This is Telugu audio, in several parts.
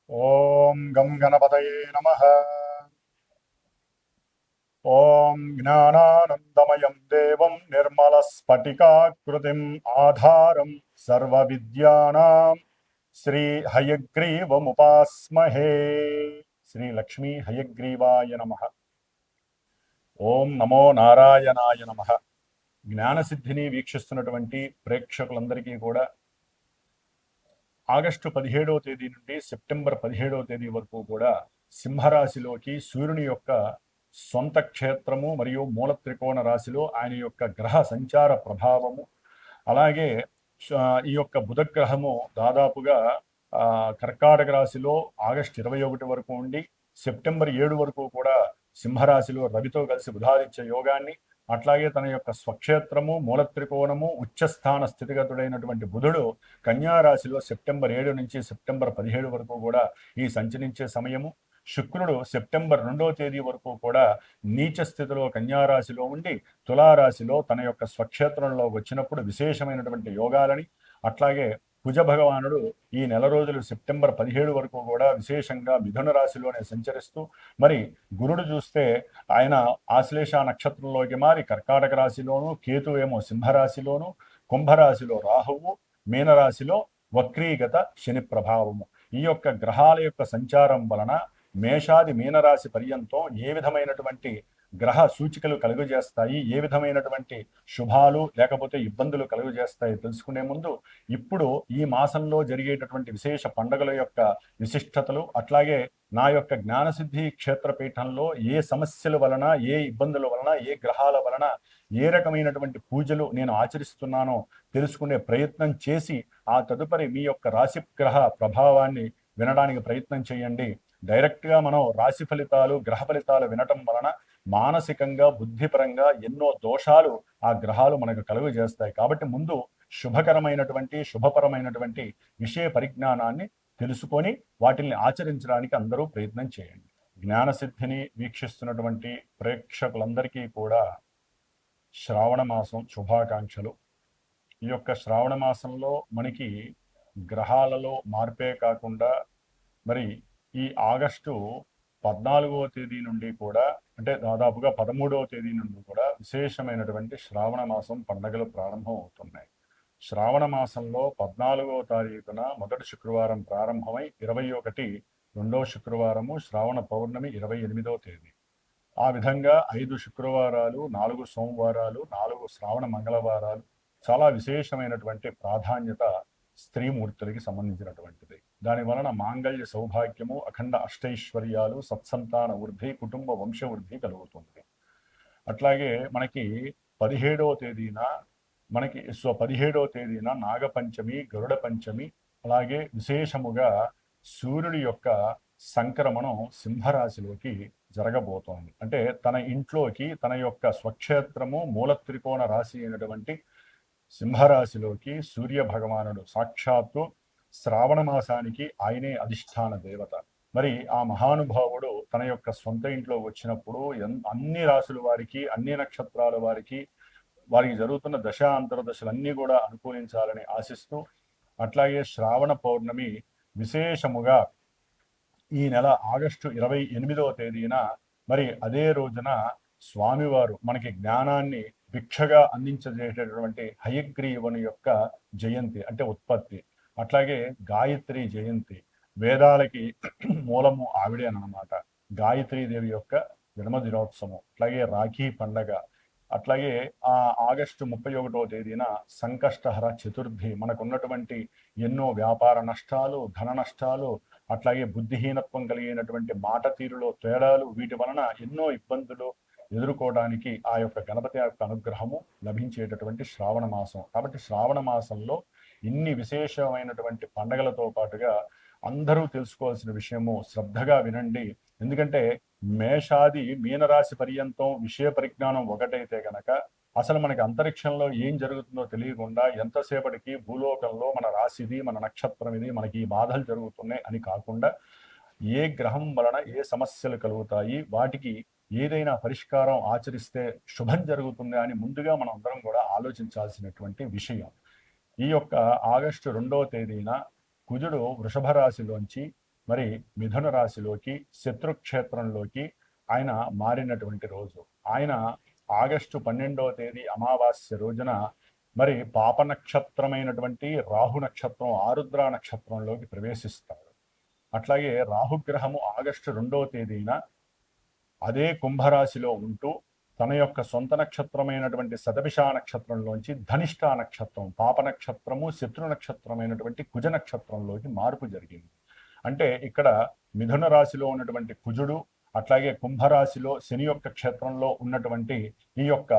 ఓం గం గణపతయే నమః. ఓం జ్ఞానానందమయం దేవం నిర్మలస్ఫటికాకృతిం ఆధారం సర్వవిద్యానాం శ్రీ హయగ్రీవముపాస్మహే. శ్రీ లక్ష్మీ హయగ్రీవాయ నమః. ఓం నమో నారాయణాయ నమః. జ్ఞానసిద్ధిని వీక్షిస్తున్నటువంటి ప్రేక్షకులందరికీ కూడా ఆగస్టు 17వ తేదీ నుండి సెప్టెంబర్ 17వ తేదీ వరకు కూడా సింహరాశిలోకి సూర్యుని యొక్క సొంత క్షేత్రము మరియు మూల త్రికోణ రాశిలో ఆయన యొక్క గ్రహ సంచార ప్రభావము, అలాగే ఈ యొక్క బుధగ్రహము దాదాపుగా కర్కాటక రాశిలో ఆగస్టు 21 వరకు ఉండి సెప్టెంబర్ 7 వరకు కూడా సింహరాశిలో రవితో కలిసి బుధాదిత్య యోగాన్ని, అట్లాగే తన యొక్క స్వక్షేత్రము మూల త్రికోణము ఉచ్చస్థాన స్థితిగతుడైనటువంటి బుధుడు కన్యారాశిలో సెప్టెంబర్ 7 నుంచి సెప్టెంబర్ 17 వరకు కూడా ఈ సంచరించే సమయము. శుక్రుడు సెప్టెంబర్ 2వ తేదీ వరకు కూడా నీచ స్థితిలో కన్యారాశిలో ఉండి తులారాశిలో తన యొక్క స్వక్షేత్రంలో వచ్చినప్పుడు విశేషమైనటువంటి యోగాలని, అట్లాగే కుజ భగవానుడు ఈ నెల రోజులు సెప్టెంబర్ 17 వరకు కూడా విశేషంగా మిథున రాశిలోనే సంచరిస్తూ, మరి గురుడు చూస్తే ఆయన ఆశ్లేష నక్షత్రంలోకి మారి కర్కాటక రాశిలోను, కేతు ఏమో సింహరాశిలోను, కుంభరాశిలో రాహువు, మీనరాశిలో వక్రీగత శని ప్రభావము. ఈ యొక్క గ్రహాల యొక్క సంచారం వలన మేషాది మీనరాశి పర్యంతం ఏ విధమైనటువంటి గ్రహ సూచికలు కలుగజేస్తాయి, ఏ విధమైనటువంటి శుభాలు లేకపోతే ఇబ్బందులు కలుగజేస్తాయి తెలుసుకునే ముందు ఇప్పుడు ఈ మాసంలో జరిగేటటువంటి విశేష పండుగల యొక్క విశిష్టతలు, అట్లాగే నా యొక్క జ్ఞానసిద్ధి క్షేత్రపీఠంలో ఏ సమస్యల వలన, ఏ ఇబ్బందుల వలన, ఏ గ్రహాల వలన ఏ రకమైనటువంటి పూజలు నేను ఆచరిస్తున్నానో తెలుసుకునే ప్రయత్నం చేసి ఆ తదుపరి మీ యొక్క రాశి గ్రహ ప్రభావాన్ని వినడానికి ప్రయత్నం చేయండి. డైరెక్ట్గా మనం రాశి ఫలితాలు, గ్రహ ఫలితాలు వినటం వలన మానసికంగా బుద్ధిపరంగా ఎన్నో దోషాలు ఆ గ్రహాలు మనకు కలుగు చేస్తాయి. కాబట్టి ముందు శుభకరమైనటువంటి శుభపరమైనటువంటి విషయ పరిజ్ఞానాన్ని తెలుసుకొని వాటిని ఆచరించడానికి అందరూ ప్రయత్నం చేయండి. జ్ఞానసిద్ధిని వీక్షిస్తున్నటువంటి ప్రేక్షకులందరికీ కూడా శ్రావణ మాసం శుభాకాంక్షలు. ఈ యొక్క శ్రావణ మాసంలో మనకి గ్రహాలలో మార్పే కాకుండా మరి ఈ ఆగస్టు 14వ తేదీ నుండి కూడా, అంటే దాదాపుగా 13వ తేదీ నుండి కూడా విశేషమైనటువంటి శ్రావణ మాసం పండుగలు ప్రారంభం అవుతున్నాయి. శ్రావణ మాసంలో 14వ తారీఖున మొదటి శుక్రవారం ప్రారంభమై 21 రెండవ శుక్రవారము, శ్రావణ పౌర్ణమి 28వ తేదీ. ఆ విధంగా 5 శుక్రవారాలు, 4 సోమవారాలు, 4 శ్రావణ మంగళవారాలు చాలా విశేషమైనటువంటి ప్రాధాన్యత స్త్రీమూర్తులకి సంబంధించినటువంటిది. దాని వలన మాంగళ్య సౌభాగ్యము, అఖండ అష్టైశ్వర్యాలు, సత్సంతాన వృద్ధి, కుటుంబ వంశ వృద్ధి కలుగుతుంది. అట్లాగే మనకి 17వ తేదీన 17వ తేదీన నాగపంచమి, గరుడ పంచమి, అలాగే విశేషముగా సూర్యుడి యొక్క సంక్రమణం సింహరాశిలోకి జరగబోతోంది. అంటే తన ఇంట్లోకి తన యొక్క స్వక్షేత్రము మూల త్రికోణ రాశి అయినటువంటి సింహరాశిలోకి సూర్య భగవానుడు సాక్షాత్తు శ్రావణ మాసానికి ఆయనే అధిష్టాన దేవత. మరి ఆ మహానుభావుడు తన యొక్క సొంత ఇంట్లో వచ్చినప్పుడు అన్ని రాశుల వారికి, అన్ని నక్షత్రాల వారికి జరుగుతున్న దశ అంతర్దశలన్నీ కూడా అనుకూలించాలని ఆశిస్తూ, అట్లాగే శ్రావణ పౌర్ణమి విశేషముగా ఈ నెల ఆగస్టు 28వ తేదీన, మరి అదే రోజున స్వామివారు మనకి జ్ఞానాన్ని భిక్షగా అందించేటటువంటి హయగ్రీవుని యొక్క జయంతి అంటే ఉత్పత్తి. అట్లాగే గాయత్రి జయంతి, వేదాలకి మూలము ఆవిడే అన్నమాట. గాయత్రీదేవి యొక్క జన్మ దినోత్సవం, అట్లాగే రాఖీ పండగ, అట్లాగే ఆగస్టు 31వ తేదీన సంకష్టహర చతుర్థి. మనకున్నటువంటి ఎన్నో వ్యాపార నష్టాలు, ధన నష్టాలు, అట్లాగే బుద్ధిహీనత్వం కలిగినటువంటి మాట తీరులో తేడాలు, వీటి వలన ఎన్నో ఇబ్బందులు ఎదుర్కోవడానికి ఆ యొక్క గణపతి యొక్క అనుగ్రహము లభించేటటువంటి శ్రావణ మాసం. కాబట్టి శ్రావణ మాసంలో ఇన్ని విశేషమైనటువంటి పండగలతో పాటుగా అందరూ తెలుసుకోవాల్సిన విషయము శ్రద్ధగా వినండి. ఎందుకంటే మేషాది మీనరాశి పర్యంతం విషయ పరిజ్ఞానం ఒకటైతే గనక అసలు మనకి అంతరిక్షంలో ఏం జరుగుతుందో తెలియకుండా ఎంతసేపటికి భూలోకంలో మన రాశిది, మన నక్షత్రం ఇది, మనకి ఈ బాధలు జరుగుతున్నాయి అని కాకుండా ఏ గ్రహం వలన ఏ సమస్యలు కలుగుతాయి, వాటికి ఏదైనా పరిష్కారం ఆచరిస్తే శుభం జరుగుతుంది అని ముందుగా మనం అందరం కూడా ఆలోచించాల్సినటువంటి విషయం. ఈ యొక్క ఆగస్టు 2వ తేదీన కుజుడు వృషభ రాశిలోంచి మరి మిథున రాశిలోకి శత్రుక్షేత్రంలోకి ఆయన మారినటువంటి రోజు. ఆయన ఆగస్టు 12వ తేదీ అమావాస్య రోజున మరి పాప నక్షత్రమైనటువంటి రాహు నక్షత్రం ఆరుద్ర నక్షత్రంలోకి ప్రవేశిస్తాడు. అట్లాగే రాహుగ్రహము ఆగస్టు 2వ తేదీన అదే కుంభరాశిలో ఉంటూ తన యొక్క సొంత నక్షత్రమైనటువంటి శతభిష నక్షత్రంలోంచి ధనిష్ట నక్షత్రం పాప నక్షత్రము శత్రు నక్షత్రమైనటువంటి కుజ నక్షత్రంలోకి మార్పు జరిగింది. అంటే ఇక్కడ మిథున రాశిలో ఉన్నటువంటి కుజుడు అట్లాగే కుంభరాశిలో శని యొక్క క్షేత్రంలో ఉన్నటువంటి ఈ యొక్క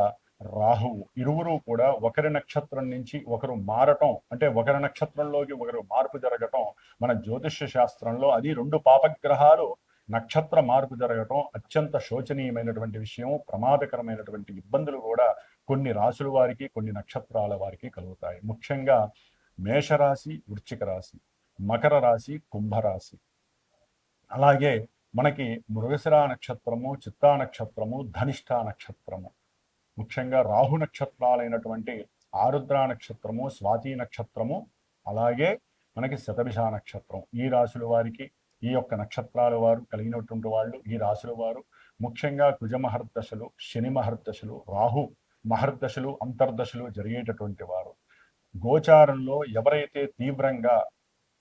రాహువు ఇరువురు కూడా ఒకరి నక్షత్రం నుంచి ఒకరు మారటం, అంటే ఒకరి నక్షత్రంలోకి ఒకరు మార్పు జరగటం మన జ్యోతిష్య శాస్త్రంలో అది రెండు పాపగ్రహాలు నక్షత్ర మార్పు జరగటం అత్యంత శోచనీయమైనటువంటి విషయం. ప్రమాదకరమైనటువంటి ఇబ్బందులు కూడా కొన్ని రాశుల వారికి కొన్ని నక్షత్రాల వారికి కలుగుతాయి. ముఖ్యంగా మేషరాశి, వృశ్చిక రాశి, మకర రాశి, కుంభరాశి, అలాగే మనకి మృగశిర నక్షత్రము, చిత్తా నక్షత్రము, ధనిష్ట నక్షత్రము, ముఖ్యంగా రాహు నక్షత్రాలైనటువంటి ఆరుద్ర నక్షత్రము, స్వాతి నక్షత్రము, అలాగే మనకి శతభిష నక్షత్రం. ఈ రాశుల వారికి ఈ యొక్క నక్షత్రాల వారు కలిగినటువంటి వాళ్ళు ఈ రాశుల వారు ముఖ్యంగా కుజ మహర్దశలు, శని మహర్దశలు, రాహు మహర్దశలు, అంతర్దశలు జరిగేటటువంటి వారు. గోచారంలో ఎవరైతే తీవ్రంగా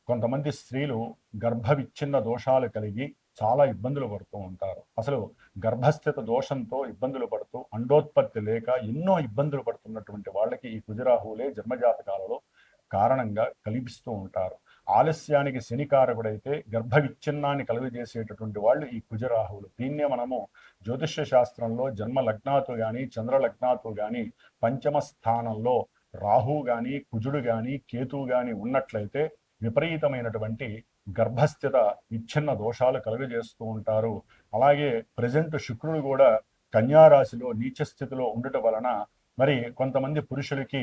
కొంతమంది స్త్రీలు గర్భ విచ్ఛిన్న దోషాలు కలిగి చాలా ఇబ్బందులు పడుతూ ఉంటారు. అసలు గర్భస్థిత దోషంతో ఇబ్బందులు పడుతూ అండోత్పత్తి లేక ఎన్నో ఇబ్బందులు పడుతున్నటువంటి వాళ్ళకి ఈ కుజరాహువులే జన్మజాతకాలలో కారణంగా కల్పిస్తూ ఉంటారు. ఆలస్యానికి శనికారకుడైతే గర్భ విచ్ఛిన్నాన్ని కలుగజేసేటటువంటి వాళ్ళు ఈ కుజరాహువులు. దీన్నే మనము జ్యోతిష్య శాస్త్రంలో జన్మ లగ్నాతో కానీ చంద్ర లగ్నాతో కానీ పంచమ స్థానంలో రాహు కానీ కుజుడు కానీ కేతువు కానీ ఉన్నట్లయితే విపరీతమైనటువంటి గర్భస్థిత విచ్ఛిన్న దోషాలు కలుగజేస్తూ ఉంటారు. అలాగే ప్రజెంట్ శుక్రుడు కూడా కన్యారాశిలో నీచ స్థితిలో ఉండటం వలన మరి కొంతమంది పురుషులకి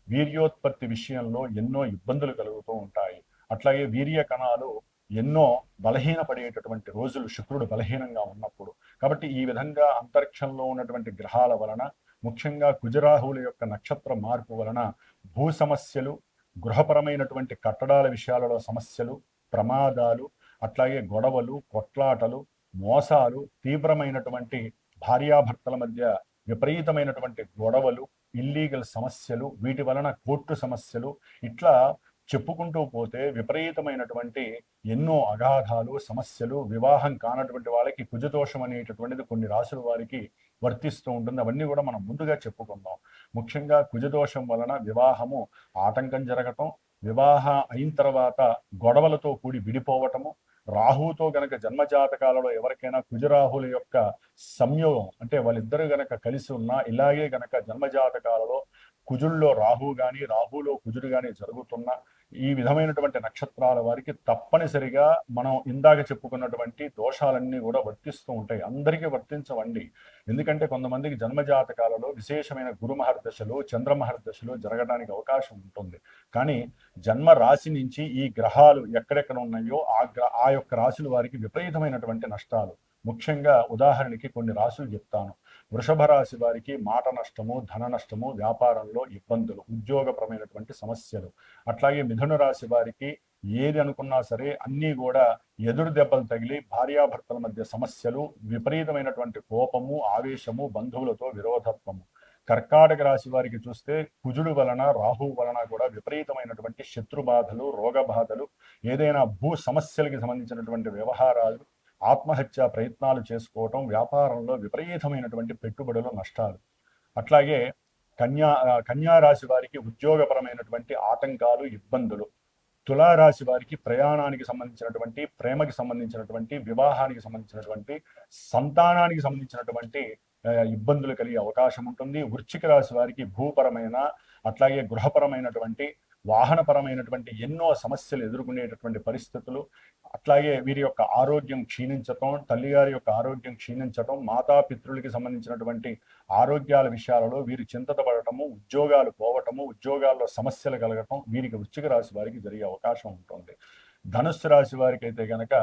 వీర్యోత్పత్తి విషయంలో ఎన్నో ఇబ్బందులు కలుగుతూ ఉంటాయి. అట్లాగే వీర్య కణాలు ఎన్నో బలహీనపడేటటువంటి రోజులు శుక్రుడు బలహీనంగా ఉన్నప్పుడు. కాబట్టి ఈ విధంగా అంతరిక్షంలో ఉన్నటువంటి గ్రహాల వలన ముఖ్యంగా కుజరాహువుల యొక్క నక్షత్ర మార్పు వలన భూ సమస్యలు, గృహపరమైనటువంటి కట్టడాల విషయాలలో సమస్యలు, ప్రమాదాలు, అట్లాగే గొడవలు, కొట్లాటలు, మోసాలు, తీవ్రమైనటువంటి భార్యాభర్తల మధ్య విపరీతమైనటువంటి గొడవలు, ఇల్లీగల్ సమస్యలు, వీటి వలన కోర్టు సమస్యలు, ఇట్లా చెప్పుకుంటూ పోతే విపరీతమైనటువంటి ఎన్నో అగాధాలు, సమస్యలు, వివాహం కానటువంటి వాళ్ళకి కుజదోషం అనేటటువంటిది కొన్ని రాశుల వారికి వర్తిస్తూ ఉంటుంది. అవన్నీ కూడా మనం ముందుగా చెప్పుకుందాం. ముఖ్యంగా కుజదోషం వలన వివాహము ఆటంకం జరగటం, వివాహం అయిన తర్వాత గొడవలతో కూడి విడిపోవటము, రాహుతో గనక జన్మజాతకాలలో ఎవరికైనా కుజరాహుల యొక్క సంయోగం అంటే వాళ్ళిద్దరు గనక కలిసి ఉన్నా ఇలాగే గనక జన్మజాతకాలలో కుజుల్లో రాహు కానీ రాహులో కుజుడు కానీ జరుగుతున్న ఈ విధమైనటువంటి నక్షత్రాల వారికి తప్పనిసరిగా మనం ఇందాక చెప్పుకున్నటువంటి దోషాలన్నీ కూడా వర్తిస్తూ ఉంటాయి. అందరికీ వర్తించవండి. ఎందుకంటే కొంతమందికి జన్మజాతకాలలో విశేషమైన గురు మహర్దశలు, చంద్ర మహర్దశలు జరగడానికి అవకాశం ఉంటుంది. కానీ జన్మ రాశి నుంచి ఈ గ్రహాలు ఎక్కడెక్కడ ఉన్నాయో ఆ యొక్క రాశుల వారికి విపరీతమైనటువంటి నష్టాలు. ముఖ్యంగా ఉదాహరణకి కొన్ని రాశులు చెప్తాను. వృషభ రాశి వారికి మాట నష్టము, ధన నష్టము, వ్యాపారంలో ఇబ్బందులు, ఉద్యోగపరమైనటువంటి సమస్యలు. అట్లాగే మిథున రాశి వారికి ఏది అనుకున్నా సరే అన్నీ కూడా ఎదురు దెబ్బలు తగిలి భార్యాభర్తల మధ్య సమస్యలు, విపరీతమైనటువంటి కోపము, ఆవేశము, బంధువులతో విరోధత్వము. కర్కాటక రాశి వారికి చూస్తే కుజుడు వలన రాహు వలన కూడా విపరీతమైనటువంటి శత్రుబాధలు, రోగ బాధలు, ఏదైనా భూ సమస్యలకి సంబంధించినటువంటి వ్యవహారాలు, ఆత్మహత్య ప్రయత్నాలు చేసుకోవటం, వ్యాపారంలో విపరీతమైనటువంటి పెట్టుబడులు, నష్టాలు. అట్లాగే కన్యా రాశి వారికి ఉద్యోగపరమైనటువంటి ఆటంకాలు, ఇబ్బందులు. తులారాశి వారికి ప్రయాణానికి సంబంధించినటువంటి, ప్రేమకి సంబంధించినటువంటి, వివాహానికి సంబంధించినటువంటి, సంతానానికి సంబంధించినటువంటి ఇబ్బందులు కలిగే అవకాశం ఉంటుంది. వృశ్చిక రాశి వారికి భూపరమైన అట్లాగే గృహపరమైనటువంటి, వాహనపరమైనటువంటి ఎన్నో సమస్యలు ఎదుర్కొనేటటువంటి పరిస్థితులు. అట్లాగే వీరి యొక్క ఆరోగ్యం క్షీణించటం, తల్లిగారి యొక్క ఆరోగ్యం క్షీణించటం, మాతాపితృలకి సంబంధించినటువంటి ఆరోగ్యాల విషయాలలో వీరు చింతత పడటము, ఉద్యోగాలు పోవటము, ఉద్యోగాల్లో సమస్యలు కలగటం వీరికి వృశ్చిక రాశి వారికి జరిగే అవకాశం ఉంటుంది. ధనుస్సు రాశి వారికి అయితే గనక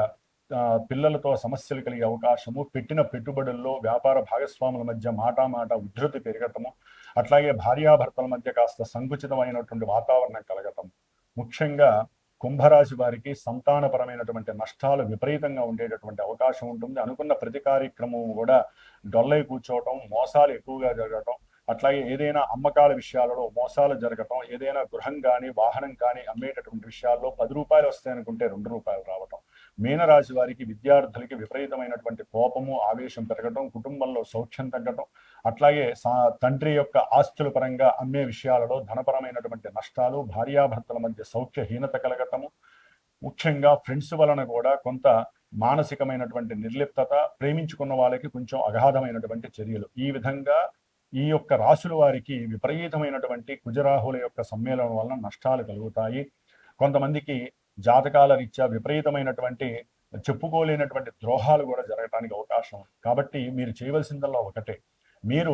పిల్లలతో సమస్యలు కలిగే అవకాశము, పెట్టిన పెట్టుబడుల్లో వ్యాపార భాగస్వాముల మధ్య మాట ఉద్ధృతి పెరగటము, అట్లాగే భార్యాభర్తల మధ్య కాస్త సంకుచితమైనటువంటి వాతావరణం కలగటం. ముఖ్యంగా కుంభరాశి వారికి సంతానపరమైనటువంటి నష్టాలు విపరీతంగా ఉండేటటువంటి అవకాశం ఉంటుంది. అనుకున్న ప్రతి కార్యక్రమం కూడా డొల్లై కూర్చోవటం, మోసాలు ఎక్కువగా జరగటం, అట్లాగే ఏదైనా అమ్మకాల విషయాలలో మోసాలు జరగటం, ఏదైనా గృహం కానీ వాహనం కానీ అమ్మేటటువంటి విషయాల్లో 10 రూపాయలు వస్తాయనుకుంటే 2 రూపాయలు రావటం. మీనరాశి వారికి విద్యార్థులకి విపరీతమైనటువంటి కోపము, ఆవేశం పెరగటం, కుటుంబంలో సౌఖ్యం తగ్గటం, అట్లాగే తండ్రి యొక్క ఆస్తుల పరంగా అమ్మే విషయాలలో ధనపరమైనటువంటి నష్టాలు, భార్యాభర్తల మధ్య సౌఖ్యహీనత కలగటము, ముఖ్యంగా ఫ్రెండ్స్ వలన కూడా కొంత మానసికమైనటువంటి నిర్లిప్తత, ప్రేమించుకున్న వాళ్ళకి కొంచెం అగాధమైనటువంటి చర్యలు, ఈ విధంగా ఈ యొక్క రాశుల వారికి విపరీతమైనటువంటి కుజరాహుల యొక్క సమ్మేళనం వలన నష్టాలు కలుగుతాయి. కొంతమందికి జాతకాల రీత్యా విపరీతమైనటువంటి చెప్పుకోలేనటువంటి ద్రోహాలు కూడా జరగడానికి అవకాశం. కాబట్టి మీరు చేయవలసిందల్లా ఒకటే, మీరు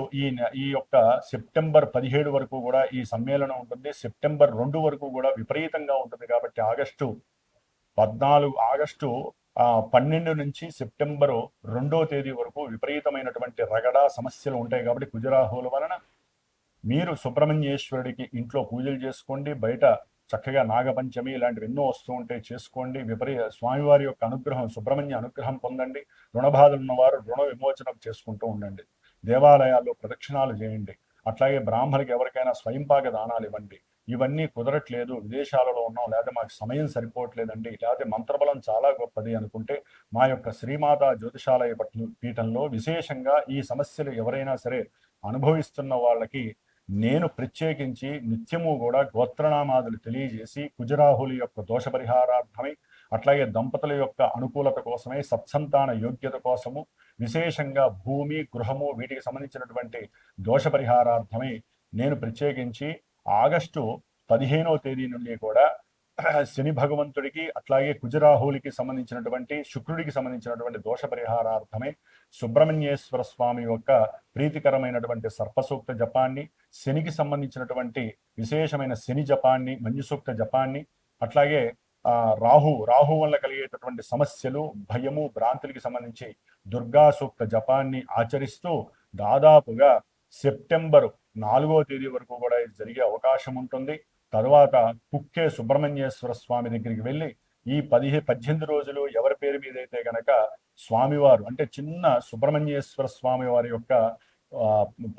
ఈ యొక్క సెప్టెంబర్ 17 వరకు కూడా ఈ సమ్మేళనం ఉంటుంది. సెప్టెంబర్ 2 వరకు కూడా విపరీతంగా ఉంటుంది. కాబట్టి ఆగస్టు 12 నుంచి సెప్టెంబరు 2వ తేదీ వరకు విపరీతమైనటువంటి రగడ సమస్యలు ఉంటాయి. కాబట్టి కుజరాహుల వలన మీరు సుబ్రహ్మణ్యేశ్వరుడికి ఇంట్లో పూజలు చేసుకోండి. బయట చక్కగా నాగపంచమి ఇలాంటివి ఎన్నో వస్తూ ఉంటే చేసుకోండి. స్వామివారి యొక్క అనుగ్రహం, సుబ్రహ్మణ్య అనుగ్రహం పొందండి. రుణబాధలు ఉన్నవారు రుణ విమోచనం చేసుకుంటూ ఉండండి. దేవాలయాల్లో ప్రదక్షిణాలు చేయండి. అట్లాగే బ్రాహ్మణులకి ఎవరికైనా స్వయంపాక దానాలు ఇవ్వండి. ఇవన్నీ కుదరట్లేదు, విదేశాలలో ఉన్నాం, లేదా మాకు సమయం సరిపోవట్లేదండి, లేకపోతే మంత్రబలం చాలా గొప్పది అనుకుంటే మా యొక్క శ్రీమాత జ్యోతిషాలయ పీఠంలో విశేషంగా ఈ సమస్యలు ఎవరైనా సరే అనుభవిస్తున్న వాళ్ళకి నేను ప్రత్యేకించి నిత్యము కూడా గోత్రనామాదులు తెలియజేసి కుజరాహుల యొక్క దోష పరిహారార్థమై, అట్లాగే దంపతుల యొక్క అనుకూలత కోసమై, సత్సంతాన యోగ్యత కోసము, విశేషంగా భూమి, గృహము వీటికి సంబంధించినటువంటి దోష పరిహారార్థమై నేను ప్రత్యేకించి ఆగస్టు 15వ తేదీ నుండి కూడా శని భగవంతుడికి అట్లాగే కుజరాహులకి సంబంధించినటువంటి శుక్రుడికి సంబంధించినటువంటి దోష పరిహారార్థమై సుబ్రహ్మణ్యేశ్వర స్వామి యొక్క ప్రీతికరమైనటువంటి సర్పసూక్త జపాన్ని, శనికి సంబంధించినటువంటి విశేషమైన శని జపాన్ని, మంజుసూక్త జపాన్ని, అట్లాగే రాహు వల్ల కలిగేటటువంటి సమస్యలు, భయము, భ్రాంతులకి సంబంధించి దుర్గా సూక్త జపాన్ని ఆచరిస్తూ దాదాపుగా సెప్టెంబర్ 4వ తేదీ వరకు కూడా ఇది జరిగే అవకాశం ఉంటుంది. తరువాత కుక్కే సుబ్రహ్మణ్యేశ్వర స్వామి దగ్గరికి వెళ్ళి ఈ 18 రోజులు ఎవరి పేరు మీద అయితే గనక స్వామివారు అంటే చిన్న సుబ్రహ్మణ్యేశ్వర స్వామి వారి యొక్క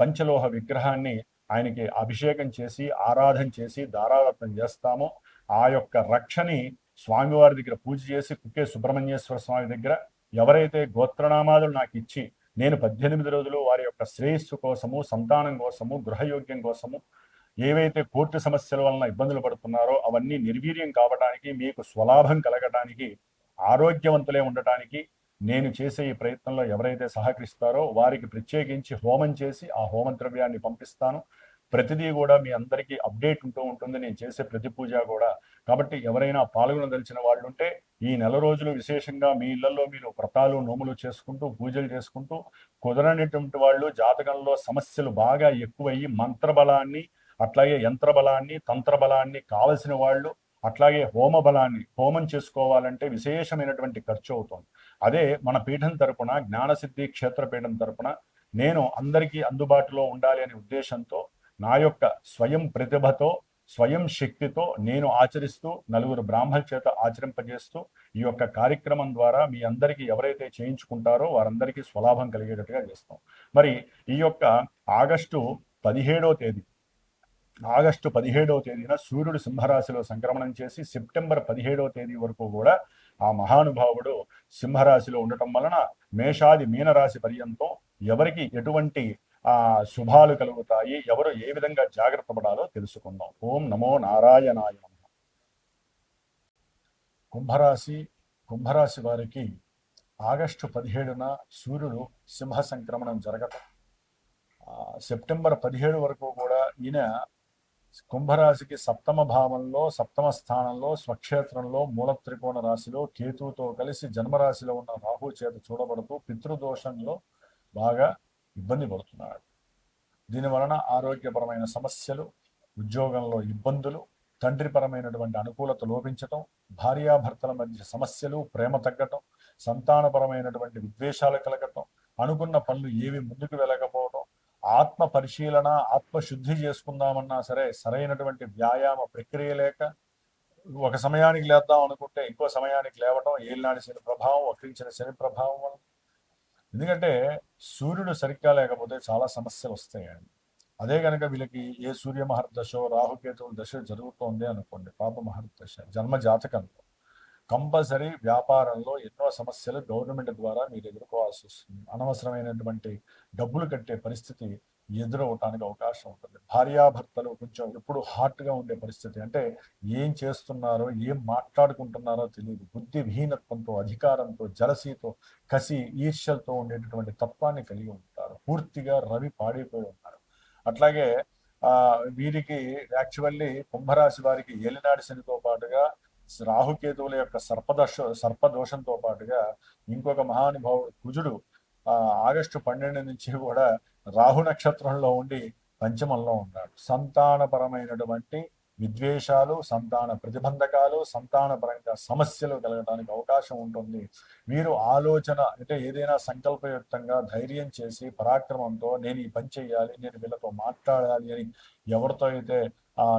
పంచలోహ విగ్రహాన్ని ఆయనకి అభిషేకం చేసి ఆరాధన చేసి దారాదత్తం చేస్తామో ఆ యొక్క రక్షని స్వామివారి దగ్గర పూజ చేసి కుక్కే సుబ్రహ్మణ్యేశ్వర స్వామి దగ్గర ఎవరైతే గోత్రనామాదులు నాకు ఇచ్చి నేను 18 రోజులు వారి యొక్క శ్రేయస్సు కోసము, సంతానం కోసము, గృహయోగ్యం కోసము ఏవైతే కోర్టు సమస్యల వలన ఇబ్బందులు పడుతున్నారో అవన్నీ నిర్వీర్యం కావడానికి, మీకు స్వలాభం కలగడానికి, ఆరోగ్యవంతులే ఉండటానికి నేను చేసే ఈ ప్రయత్నంలో ఎవరైతే సహకరిస్తారో వారికి ప్రత్యేకించి హోమం చేసి ఆ హోమ ద్రవ్యాన్ని పంపిస్తాను. ప్రతిదీ కూడా మీ అందరికీ అప్డేట్ ఉంటూ ఉంటుంది నేను చేసే ప్రతి పూజ కూడా. కాబట్టి ఎవరైనా పాల్గొనదలిచిన వాళ్ళు ఉంటే ఈ నెల రోజులు విశేషంగా మీ ఇళ్లలో మీరు వ్రతాలు, నోములు చేసుకుంటూ పూజలు చేసుకుంటూ, కుదరనిటువంటి వాళ్ళు జాతకంలో సమస్యలు బాగా ఎక్కువయ్యి మంత్రబలాన్ని, అట్లాగే యంత్రబలాన్ని, తంత్రబలాన్ని కావలసిన వాళ్ళు, అట్లాగే హోమం చేసుకోవాలంటే విశేషమైనటువంటి ఖర్చు అవుతుంది. అదే మన పీఠం తరపున, జ్ఞానసిద్ధి క్షేత్రపీఠం తరపున నేను అందరికీ అందుబాటులో ఉండాలి అనే ఉద్దేశంతో నా యొక్క స్వయం ప్రతిభతో, స్వయం శక్తితో నేను ఆచరిస్తూ నలుగురు బ్రాహ్మణ చేత ఆచరింపజేస్తూ ఈ యొక్క కార్యక్రమం ద్వారా మీ అందరికీ ఎవరైతే చేయించుకుంటారో వారందరికీ స్వలాభం కలిగేటట్టుగా చేస్తాం. మరి ఈ యొక్క ఆగస్టు 17వ తేదీన సూర్యుడు సింహరాశిలో సంక్రమణం చేసి సెప్టెంబర్ 17వ తేదీ వరకు కూడా ఆ మహానుభావుడు సింహరాశిలో ఉండటం వలన మేషాది మీనరాశి పర్యంతం ఎవరికి ఎటువంటి శుభాలు కలుగుతాయి, ఎవరు ఏ విధంగా జాగ్రత్త పడాలో తెలుసుకుందాం. ఓం నమో నారాయణాయ. కుంభరాశి వారికి ఆగస్టు 17న సూర్యుడు సింహ సంక్రమణం జరగటం, సెప్టెంబర్ 17 వరకు కూడా ఈయన కుంభరాశికి సప్తమ భావంలో, సప్తమ స్థానంలో, స్వక్షేత్రంలో, మూల త్రికోణ రాశిలో కేతువుతో కలిసి జన్మరాశిలో ఉన్న రాహు చేత చూడబడుతూ పితృదోషంలో బాగా ఇబ్బంది పడుతున్నాడు. దీనివలన ఆరోగ్యపరమైన సమస్యలు, ఉద్యోగంలో ఇబ్బందులు, తండ్రిపరమైనటువంటి అనుకూలత లోపించటం, భార్యాభర్తల మధ్య సమస్యలు, ప్రేమ తగ్గటం, సంతానపరమైనటువంటి విద్వేషాలు కలగటం, అనుకున్న పనులు ఏవి ముందుకు వెళ్ళకపోవటం, ఆత్మ పరిశీలన, ఆత్మశుద్ధి చేసుకుందామన్నా సరే సరైనటువంటి వ్యాయామ ప్రక్రియ లేక, ఒక సమయానికి లేద్దాం అనుకుంటే ఇంకో సమయానికి లేవటం ఏలినాటి శని ప్రభావం, వక్రించిన శని ప్రభావం వల్ల. ఎందుకంటే సూర్యుడు సరిగ్గా లేకపోతే చాలా సమస్యలు వస్తాయండి. అదే కనుక వీళ్ళకి ఏ సూర్య మహర్దశో రాహుకేతువుల దశ జరుగుతోంది అనుకోండి, పాప మహర్దశ జన్మ జాతకంలో కంపల్సరీ వ్యాపారంలో ఎన్నో సమస్యలు గవర్నమెంట్ ద్వారా మీరు ఎదుర్కోవాల్సి వస్తుంది. అనవసరమైనటువంటి డబ్బులు కట్టే పరిస్థితి ఎదురవటానికి అవకాశం ఉంటుంది. భార్యాభర్తలు కొంచెం ఎప్పుడు హార్ట్గా ఉండే పరిస్థితి, అంటే ఏం చేస్తున్నారో ఏం మాట్లాడుకుంటున్నారో తెలియదు. బుద్ధి విహీనత్వంతో, అధికారంతో, జలసీతో, కసి ఈర్ష్యలతో ఉండేటటువంటి తత్వాన్ని కలిగి ఉంటారు. పూర్తిగా రవి పాడైపోయి ఉన్నారు. అట్లాగే వీరికి యాక్చువల్లీ కుంభరాశి వారికి ఏలినాడి శనితో పాటుగా రాహుకేతువుల యొక్క సర్పదోషంతో పాటుగా ఇంకొక మహానుభావుడు కుజుడు ఆగస్టు 12 నుంచి కూడా రాహు నక్షత్రంలో ఉండి పంచమంలో ఉన్నాడు. సంతానపరమైనటువంటి విద్వేషాలు, సంతాన ప్రతిబంధకాలు, సంతానపరంగా సమస్యలు కలగడానికి అవకాశం ఉంటుంది. వీరు ఆలోచన అంటే ఏదైనా సంకల్పయుక్తంగా ధైర్యం చేసి పరాక్రమంతో నేను ఈ పని చేయాలి, నేను వీళ్ళతో మాట్లాడాలి అని ఎవరితో అయితే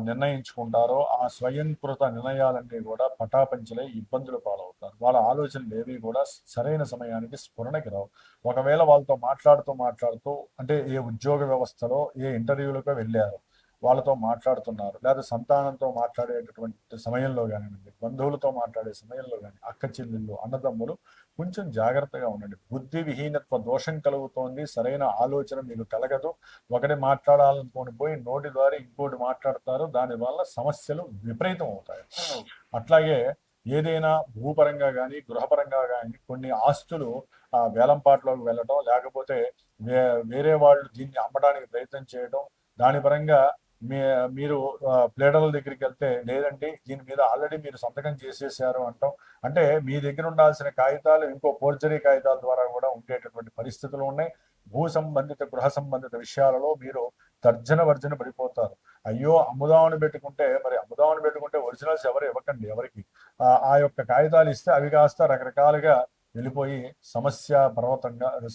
నిర్ణయించుకుంటారో ఆ స్వయంకృత నిర్ణయాలన్నీ కూడా పటాపంచలై ఇబ్బందులు పాలవుతారు. వాళ్ళ ఆలోచనలు ఏవి కూడా సరైన సమయానికి స్ఫురణకి రావు. ఒకవేళ వాళ్ళతో మాట్లాడుతూ అంటే ఏ ఉద్యోగ వ్యవస్థలో ఏ ఇంటర్వ్యూలకు వెళ్ళారు, వాళ్ళతో మాట్లాడుతున్నారు, లేదా సంతానంతో మాట్లాడేటటువంటి సమయంలో కానివ్వండి, బంధువులతో మాట్లాడే సమయంలో కానీ, అక్క చెల్లెళ్ళు, అన్నదమ్ములు కొంచెం జాగ్రత్తగా ఉండండి. బుద్ధి విహీనత్వ దోషం కలుగుతోంది, సరైన ఆలోచన మీకు కలగదు. ఒకటి మాట్లాడాలనుకొని పోయి నోటి ద్వారా ఇంకోటి మాట్లాడతారు, దానివల్ల సమస్యలు విపరీతం అవుతాయి. అట్లాగే ఏదైనా భూపరంగా కానీ గృహపరంగా కానీ కొన్ని ఆస్తులు వేలంపాట్లోకి వెళ్ళటం, లేకపోతే వేరే వాళ్ళు దీన్ని అమ్మడానికి ప్రయత్నం చేయడం, దాని పరంగా మీరు ప్లేడర్ల దగ్గరికి వెళ్తే లేదండి దీని మీద ఆల్రెడీ మీరు సంతకం చేసేసారు అంటాం. అంటే మీ దగ్గర ఉండాల్సిన కాగితాలు ఇంకో ఫోర్జరీ కాగితాల ద్వారా కూడా ఉండేటటువంటి పరిస్థితులు ఉన్నాయి. భూ సంబంధిత గృహ సంబంధిత విషయాలలో మీరు తర్జన వర్జన పడిపోతారు. అయ్యో అమ్ముదామని పెట్టుకుంటే ఒరిజినల్స్ ఎవరు ఇవ్వకండి ఎవరికి. ఆ యొక్క కాగితాలు ఇస్తే అవి కాస్త రకరకాలుగా వెళ్ళిపోయి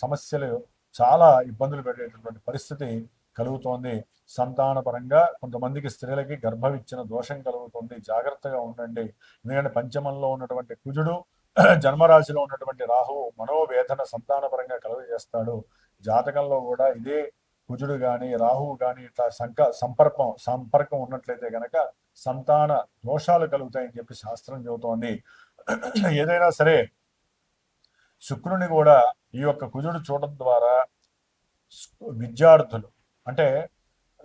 సమస్యలు చాలా ఇబ్బందులు పెట్టేటటువంటి పరిస్థితి కలుగుతోంది. సంతాన పరంగా కొంతమందికి స్త్రీలకి గర్భవిచ్చిన దోషం కలుగుతుంది, జాగ్రత్తగా ఉండండి. ఎందుకంటే పంచమంలో ఉన్నటువంటి కుజుడు జన్మరాశిలో ఉన్నటువంటి రాహువు మనోవేదన సంతానపరంగా కలుగజేస్తాడు. జాతకంలో కూడా ఇదే కుజుడు కానీ రాహువు కానీ ఇట్లా సంపర్కం ఉన్నట్లయితే కనుక సంతాన దోషాలు కలుగుతాయని చెప్పి శాస్త్రం చెబుతోంది. ఏదైనా సరే శుక్రుని కూడా ఈ యొక్క కుజుడు చూడడం ద్వారా విద్యార్థులు అంటే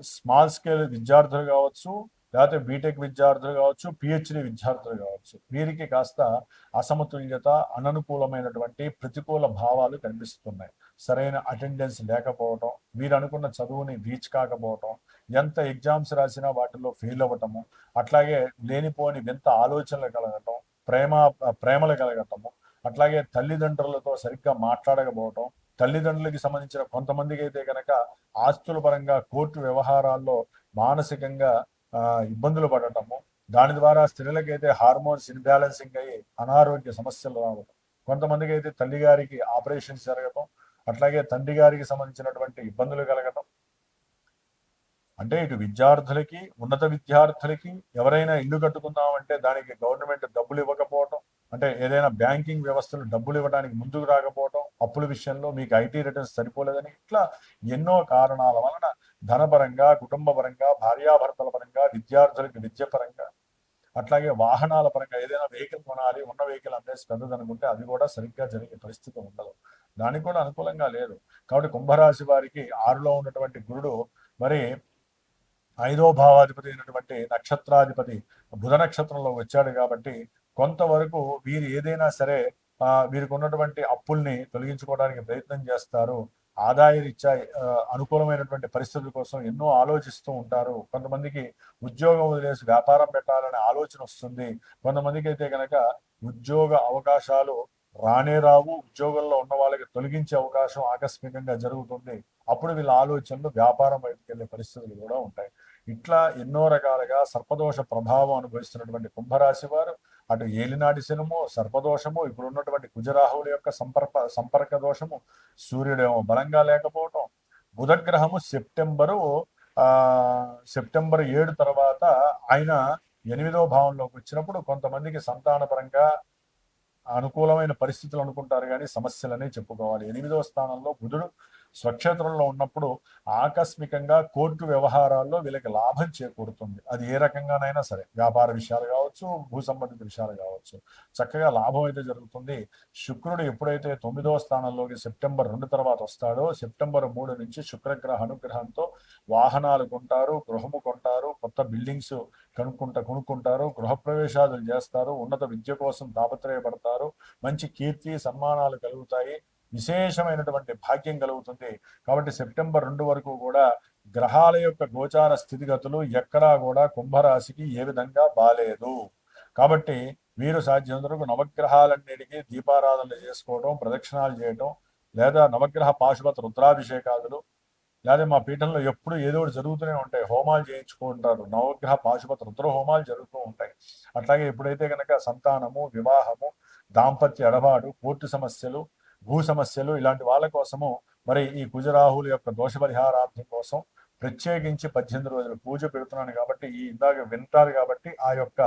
స్మాల్ స్కేల్ విద్యార్థులు కావచ్చు, లేకపోతే బీటెక్ విద్యార్థులు కావచ్చు, పిహెచ్డి విద్యార్థులు కావచ్చు, వీరికి కాస్త అసమతుల్యత, అననుకూలమైనటువంటి ప్రతికూల భావాలు కనిపిస్తున్నాయి. సరైన అటెండెన్స్ లేకపోవటం, వీరు అనుకున్న చదువుని రీచ్ కాకపోవటం, ఎంత ఎగ్జామ్స్ రాసినా వాటిల్లో ఫెయిల్ అవ్వటము, అట్లాగే లేనిపోని వింత ఆలోచనలు కలగటం, ప్రేమలు కలగటము, అట్లాగే తల్లిదండ్రులతో సరిగ్గా మాట్లాడకపోవటం, తల్లిదండ్రులకి సంబంధించిన కొంతమందికి అయితే కనుక ఆస్తుల పరంగా కోర్టు వ్యవహారాల్లో మానసికంగా ఇబ్బందులు పడటము, దాని ద్వారా స్త్రీలకైతే హార్మోన్స్ ఇన్బ్యాలెన్సింగ్ అయ్యి అనారోగ్య సమస్యలు రావడం, కొంతమందికి అయితే తల్లిగారికి ఆపరేషన్స్ జరగటం, అట్లాగే తండ్రి గారికి సంబంధించినటువంటి ఇబ్బందులు కలగటం. అంటే ఇటు విద్యార్థులకి, ఉన్నత విద్యార్థులకి ఎవరైనా ఇల్లు కట్టుకుందామంటే దానికి గవర్నమెంట్ డబ్బులు ఇవ్వకపోవటం, అంటే ఏదైనా బ్యాంకింగ్ వ్యవస్థలు డబ్బులు ఇవ్వడానికి ముందుకు రాకపోవటం, అప్పుల విషయంలో మీకు ఐటీ రిటర్న్స్ సరిపోలేదని, ఇట్లా ఎన్నో కారణాల వలన ధనపరంగా, కుటుంబ పరంగా, భార్యాభర్తల పరంగా, విద్యార్థులకి విద్య పరంగా, అట్లాగే వాహనాల పరంగా ఏదైనా వెహికల్ కొనాలి, ఉన్న వెహికల్ అమ్మేసి పెద్దదనుకుంటే అది కూడా సరిగ్గా జరిగే పరిస్థితి ఉండదు. దానికి కూడా అనుకూలంగా లేదు. కాబట్టి కుంభరాశి వారికి 6లో ఉన్నటువంటి గురుడు మరి 5వ భావాధిపతి అయినటువంటి నక్షత్రాధిపతి బుధ నక్షత్రంలో వచ్చాడు కాబట్టి కొంతవరకు వీరు ఏదైనా సరే వీరికి ఉన్నటువంటి అప్పుల్ని తొలగించుకోవడానికి ప్రయత్నం చేస్తారు. ఆదాయ రీత్యా అనుకూలమైనటువంటి పరిస్థితుల కోసం ఎన్నో ఆలోచిస్తూ ఉంటారు. కొంతమందికి ఉద్యోగం వదిలేసి వ్యాపారం పెట్టాలనే ఆలోచన వస్తుంది. కొంతమందికి అయితే కనుక ఉద్యోగ అవకాశాలు రానే రావు, ఉద్యోగంలో ఉన్న వాళ్ళకి తొలగించే అవకాశం ఆకస్మికంగా జరుగుతుంది. అప్పుడు వీళ్ళ ఆలోచనలు వ్యాపారం వైపుకి వెళ్ళే పరిస్థితులు కూడా ఉంటాయి. ఇట్లా ఎన్నో రకాలుగా సర్పదోష ప్రభావం అనుభవిస్తున్నటువంటి కుంభరాశి వారు అటు ఏలినాటి శనము, సర్పదోషము, ఇప్పుడు ఉన్నటువంటి కుజరాహువుల యొక్క సంపర్క దోషము, సూర్యుడేమో బలంగా లేకపోవటం, బుధగ్రహము సెప్టెంబర్ 7 తర్వాత ఆయన 8వ భావంలోకి వచ్చినప్పుడు కొంతమందికి సంతానపరంగా అనుకూలమైన పరిస్థితులు అనుకుంటారు కానీ సమస్యలనే చెప్పుకోవాలి. 8వ స్థానంలో బుధుడు స్వక్షేత్రంలో ఉన్నప్పుడు ఆకస్మికంగా కోర్టు వ్యవహారాల్లో వీళ్ళకి లాభం చేకూరుతుంది. అది ఏ రకంగానైనా సరే, వ్యాపార విషయాలు కావచ్చు, భూ సంబంధిత విషయాలు కావచ్చు, చక్కగా లాభం అయితే జరుగుతుంది. శుక్రుడు ఎప్పుడైతే 9వ స్థానంలోకి సెప్టెంబర్ 2 తర్వాత వస్తాడో, సెప్టెంబర్ 3 నుంచి శుక్రగ్రహ అనుగ్రహంతో వాహనాలు కొంటారు, గృహము కొంటారు, కొత్త బిల్డింగ్స్ కొనుక్కుంటారు, గృహప్రవేశాలు చేస్తారు, ఉన్నత విద్య కోసం తాపత్రయపడతారు, మంచి కీర్తి సన్మానాలు కలుగుతాయి, విశేషమైనటువంటి భాగ్యం కలుగుతుంది. కాబట్టి సెప్టెంబర్ 2 వరకు కూడా గ్రహాల యొక్క గోచార స్థితిగతులు ఎక్కడా కూడా కుంభరాశికి ఏ విధంగా బాలేదు. కాబట్టి మీరు సాధ్యమైనంత వరకు నవగ్రహాలన్నిటికీ దీపారాధన చేసుకోవడం, ప్రదక్షిణాలు చేయడం, లేదా నవగ్రహ పాశుపత రుద్రాభిషేకాదులు, లేదా మా పీఠంలో ఎప్పుడు ఏదో ఒకటి జరుగుతూనే ఉంటాయి, హోమాలు చేయించుకుంటారు, నవగ్రహ పాశుపత రుద్ర హోమాలు జరుగుతూ ఉంటాయి. అట్లాగే ఎప్పుడైతే కనుక సంతానము, వివాహము, దాంపత్య ఎడబాటు, కోర్టు సమస్యలు, భూ సమస్యలు ఇలాంటి వాళ్ళ కోసము మరి ఈ కుజరాహుల యొక్క దోష పరిహారార్థం కోసం ప్రత్యేకించి 18 రోజులు పూజ పెడుతున్నాను కాబట్టి ఈ ఇందాక వింటారు కాబట్టి ఆ యొక్క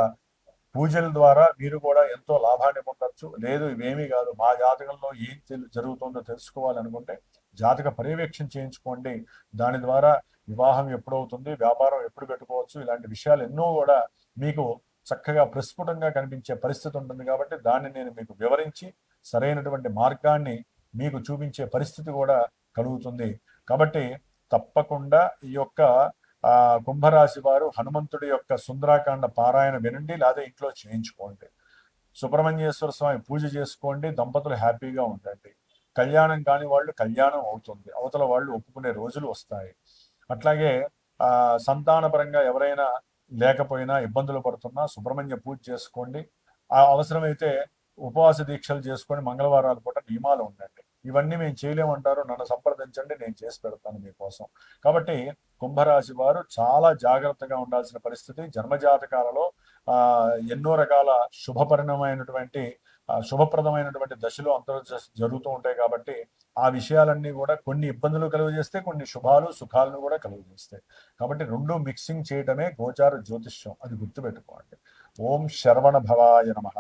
పూజల ద్వారా మీరు కూడా ఎంతో లాభాన్ని పొందొచ్చు. లేదు ఇవేమీ కాదు, మా జాతకంలో ఏం జరుగుతుందో తెలుసుకోవాలనుకుంటే జాతక పర్యవేక్షణ చేయించుకోండి. దాని ద్వారా వివాహం ఎప్పుడవుతుంది, వ్యాపారం ఎప్పుడు పెట్టుకోవచ్చు, ఇలాంటి విషయాలు ఎన్నో కూడా మీకు చక్కగా ప్రస్ఫుటంగా కనిపించే పరిస్థితి ఉంటుంది. కాబట్టి దాన్ని నేను మీకు వివరించి సరైనటువంటి మార్గాన్ని మీకు చూపించే పరిస్థితి కూడా కలుగుతుంది. కాబట్టి తప్పకుండా ఈ యొక్క కుంభరాశి వారు హనుమంతుడి యొక్క సుందరాకాండ పారాయణ వినండి, లేదా ఇంట్లో చేయించుకోండి. సుబ్రహ్మణ్యేశ్వర స్వామి పూజ చేసుకోండి, దంపతులు హ్యాపీగా ఉండండి. కళ్యాణం కాని వాళ్ళు కళ్యాణం అవుతుంది, అవతల వాళ్ళు ఒప్పుకునే రోజులు వస్తాయి. అట్లాగే సంతానపరంగా ఎవరైనా లేకపోయినా ఇబ్బందులు పడుతున్నా సుబ్రహ్మణ్య పూజ చేసుకోండి. అవసరమైతే ఉపవాస దీక్షలు చేసుకొని మంగళవారాల పూట నియమాలు ఉండండి. ఇవన్నీ మేము చేయలేమంటారు, నన్ను సంప్రదించండి, నేను చేసి పెడతాను మీకోసం. కాబట్టి కుంభరాశి వారు చాలా జాగ్రత్తగా ఉండాల్సిన పరిస్థితి. జన్మజాతకాలలో ఎన్నో రకాల శుభప్రదమైనటువంటి దశలు అంతరం జరుగుతూ ఉంటాయి. కాబట్టి ఆ విషయాలన్నీ కూడా కొన్ని ఇబ్బందులు కలుగజేస్తే, కొన్ని శుభాలు సుఖాలను కూడా కలుగజేస్తాయి. కాబట్టి రెండు మిక్సింగ్ చేయటమే గోచార జ్యోతిష్యం, అది గుర్తుపెట్టుకోండి. ఓం శరవణ భవాయ నమః.